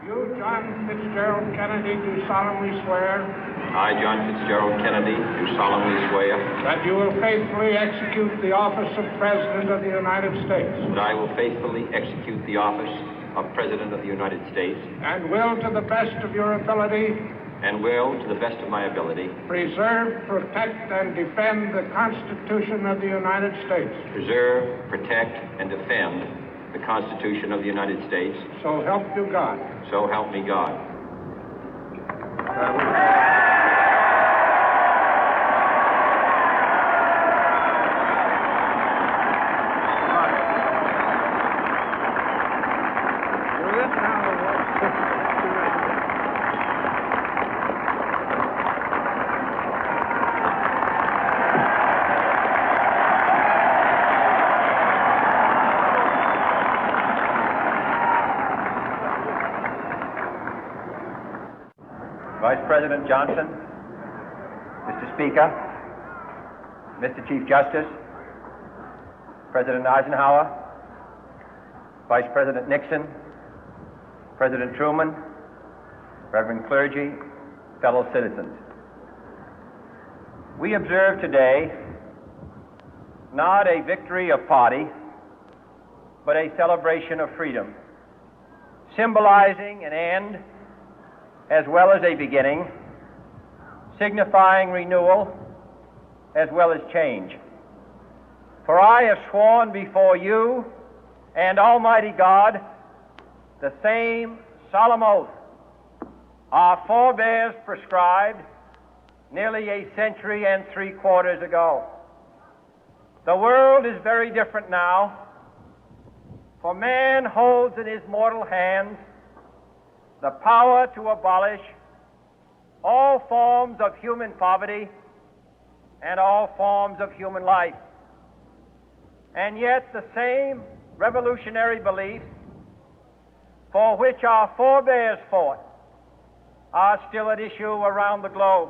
You, John Fitzgerald Kennedy, do solemnly swear I, John Fitzgerald Kennedy, do solemnly swear that you will faithfully execute the office of President of the United States that I will faithfully execute the office of President of the United States and will, to the best of your ability, and will, to the best of my ability, preserve, protect, and defend the Constitution of the United States. preserve, protect, and defend the Constitution of the United States. So help you God. So help me God. Vice President Johnson, Mr. Speaker, Mr. Chief Justice, President Eisenhower, Vice President Nixon, President Truman, Reverend clergy, fellow citizens. We observe today not a victory of party, but a celebration of freedom, symbolizing an end as well as a beginning, signifying renewal as well as change. For I have sworn before you and Almighty God the same solemn oath our forebears prescribed nearly a century and 3/4 ago. The world is very different now, for man holds in his mortal hands the power to abolish all forms of human poverty and all forms of human life. And yet the same revolutionary beliefs for which our forebears fought are still at issue around the globe.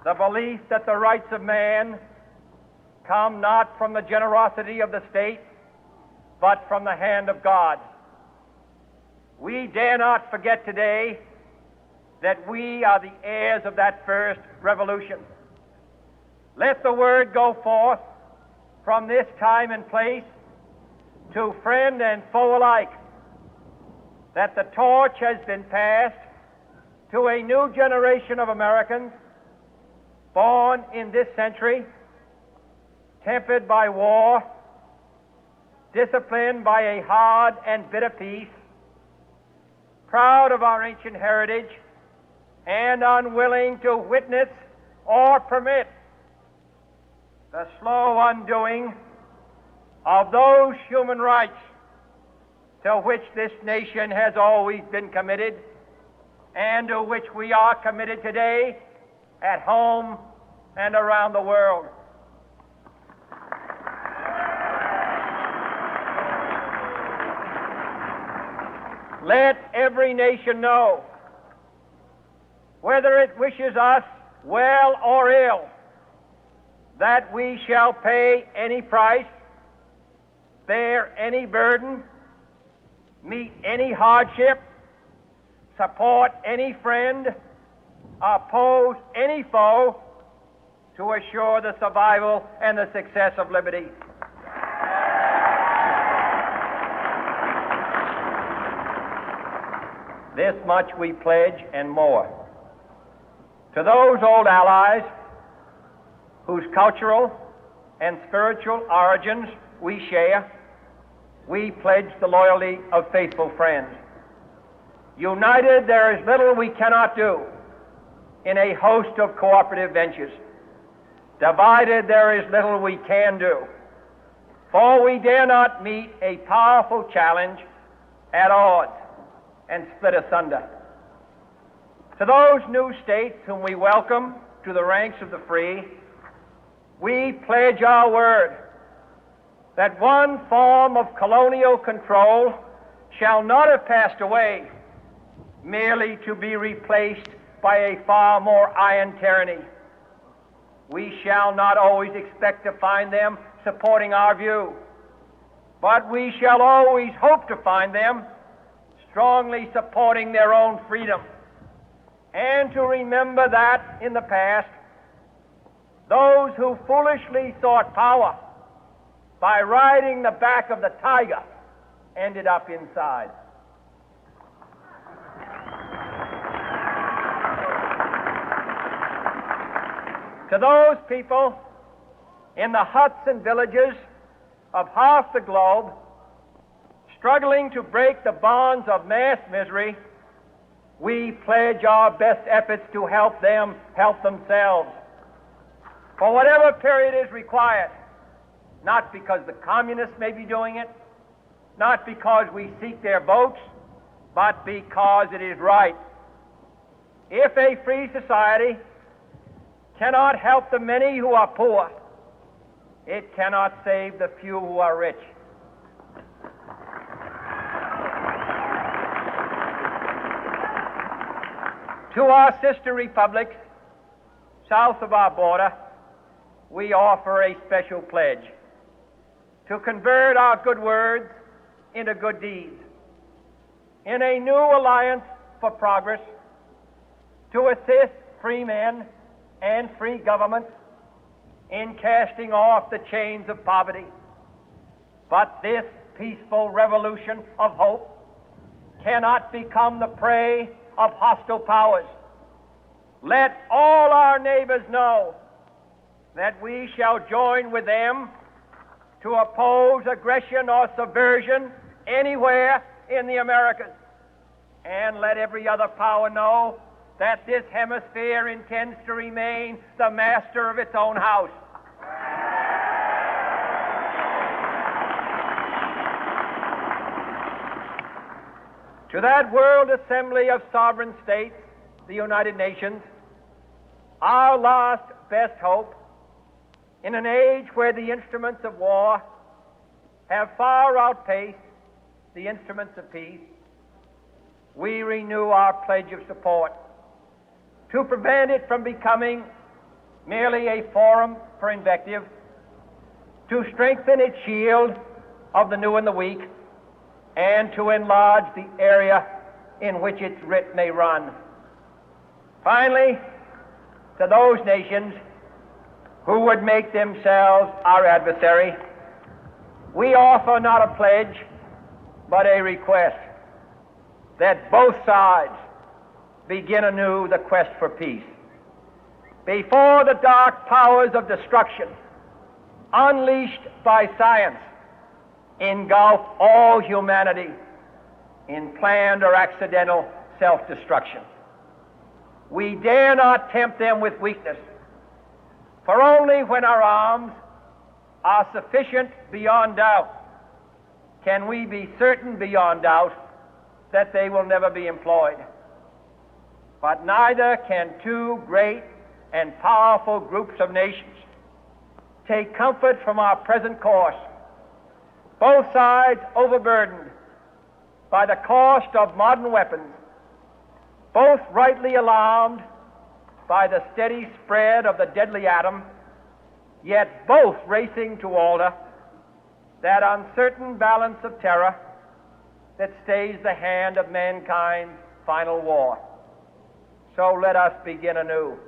The belief that the rights of man come not from the generosity of the state, but from the hand of God. We dare not forget today that we are the heirs of that first revolution. Let the word go forth from this time and place to friend and foe alike that the torch has been passed to a new generation of Americans born in this century, tempered by war, disciplined by a hard and bitter peace, proud of our ancient heritage, and unwilling to witness or permit the slow undoing of those human rights to which this nation has always been committed and to which we are committed today at home and around the world. Let every nation know, whether it wishes us well or ill, that we shall pay any price, bear any burden, meet any hardship, support any friend, oppose any foe to assure the survival and the success of liberty. This much we pledge and more. To those old allies whose cultural and spiritual origins we share, we pledge the loyalty of faithful friends. United, there is little we cannot do in a host of cooperative ventures. Divided, there is little we can do, for we dare not meet a powerful challenge at odds and split asunder. To those new states whom we welcome to the ranks of the free, we pledge our word that one form of colonial control shall not have passed away, merely to be replaced by a far more iron tyranny. We shall not always expect to find them supporting our view, but we shall always hope to find them strongly supporting their own freedom, and to remember that in the past, those who foolishly sought power by riding the back of the tiger ended up inside. To those people in the huts and villages of half the globe struggling to break the bonds of mass misery, we pledge our best efforts to help them help themselves for whatever period is required, not because the communists may be doing it, not because we seek their votes, but because it is right. If a free society cannot help the many who are poor, it cannot save the few who are rich. To our sister republics south of our border, we offer a special pledge to convert our good words into good deeds, in a new alliance for progress, to assist free men and free governments in casting off the chains of poverty. But this peaceful revolution of hope cannot become the prey of hostile powers. Let all our neighbors know that we shall join with them to oppose aggression or subversion anywhere in the Americas. And let every other power know that this hemisphere intends to remain the master of its own house. To that World Assembly of Sovereign States, the United Nations, our last best hope, in an age where the instruments of war have far outpaced the instruments of peace, we renew our pledge of support to prevent it from becoming merely a forum for invective, to strengthen its shield of the new and the weak, and to enlarge the area in which its writ may run. Finally, to those nations who would make themselves our adversary, we offer not a pledge, but a request that both sides begin anew the quest for peace. Before the dark powers of destruction, unleashed by science, engulf all humanity in planned or accidental self-destruction, we dare not tempt them with weakness, for only when our arms are sufficient beyond doubt can we be certain beyond doubt that they will never be employed. But neither can two great and powerful groups of nations take comfort from our present course, both sides overburdened by the cost of modern weapons, both rightly alarmed by the steady spread of the deadly atom, yet both racing to alter that uncertain balance of terror that stays the hand of mankind's final war. So let us begin anew,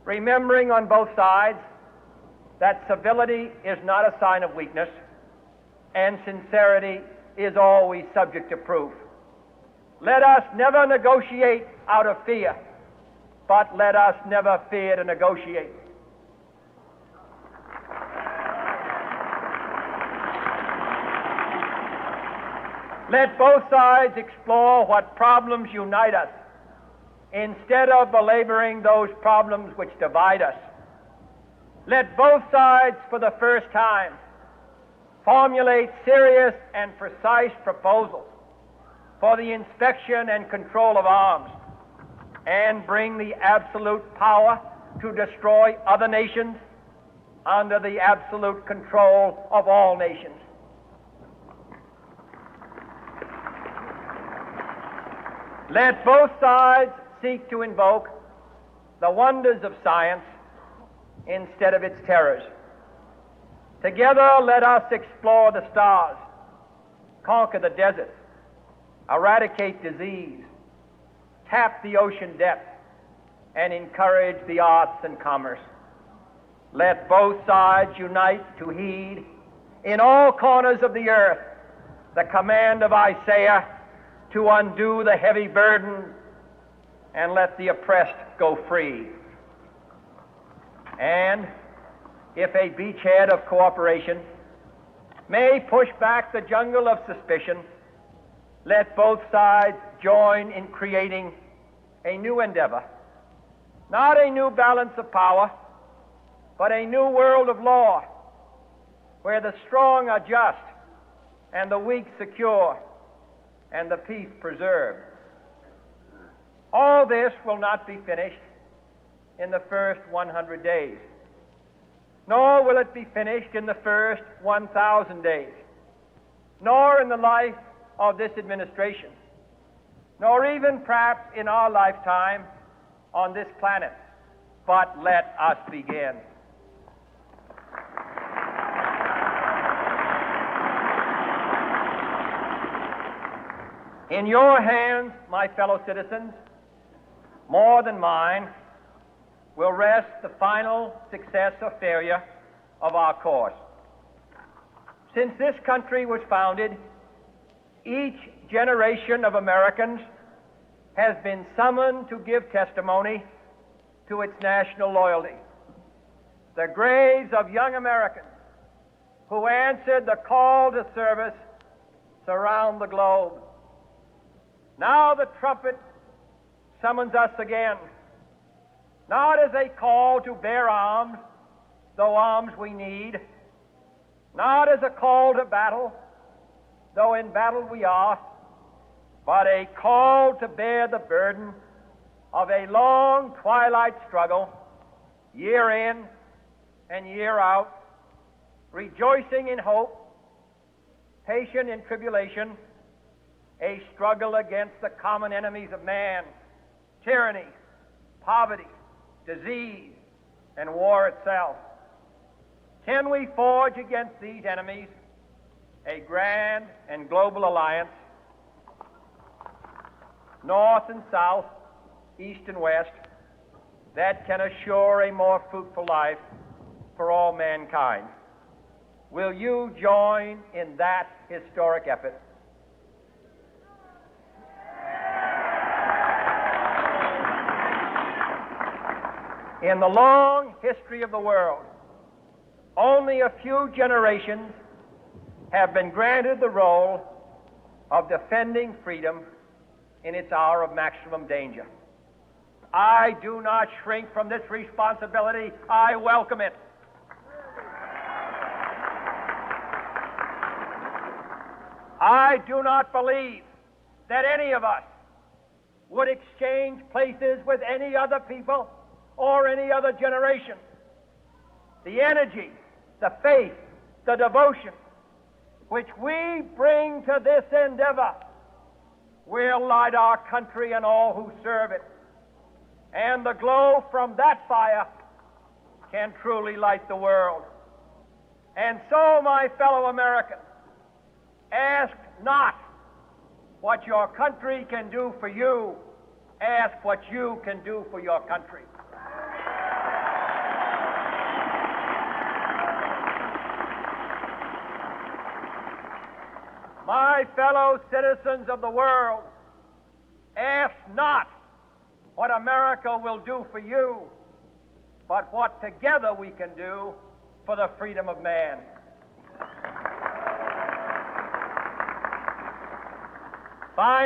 remembering on both sides that civility is not a sign of weakness, and sincerity is always subject to proof. Let us never negotiate out of fear, but let us never fear to negotiate. Let both sides explore what problems unite us, instead of belaboring those problems which divide us. Let both sides, for the first time, formulate serious and precise proposals for the inspection and control of arms, and bring the absolute power to destroy other nations under the absolute control of all nations. Let both sides seek to invoke the wonders of science instead of its terrors. Together, let us explore the stars, conquer the deserts, eradicate disease, tap the ocean depth, and encourage the arts and commerce. Let both sides unite to heed in all corners of the earth the command of Isaiah to undo the heavy burden and let the oppressed go free. And if a beachhead of cooperation may push back the jungle of suspicion, let both sides join in creating a new endeavor, not a new balance of power, but a new world of law, where the strong are just and the weak secure and the peace preserved. All this will not be finished in the first 100 days, nor will it be finished in the first 1,000 days, nor in the life of this administration, nor even perhaps in our lifetime on this planet. But let us begin. In your hands, my fellow citizens, more than mine, will rest the final success or failure of our course. Since this country was founded, each generation of Americans has been summoned to give testimony to its national loyalty. The graves of young Americans who answered the call to service surround the globe. Now the trumpet summons us again, not as a call to bear arms, though arms we need, not as a call to battle, though in battle we are, but a call to bear the burden of a long twilight struggle, year in and year out, rejoicing in hope, patient in tribulation, a struggle against the common enemies of man, tyranny, poverty, disease, and war itself. Can we forge against these enemies a grand and global alliance, north and south, east and west, that can assure a more fruitful life for all mankind? Will you join in that historic effort? In the long history of the world, only a few generations have been granted the role of defending freedom in its hour of maximum danger. I do not shrink from this responsibility. I welcome it. I do not believe that any of us would exchange places with any other people or any other generation. The energy, the faith, the devotion which we bring to this endeavor will light our country and all who serve it. And the glow from that fire can truly light the world. And so, my fellow Americans, ask not what your country can do for you, ask what you can do for your country. My fellow citizens of the world, ask not what America will do for you, but what together we can do for the freedom of man. Finally,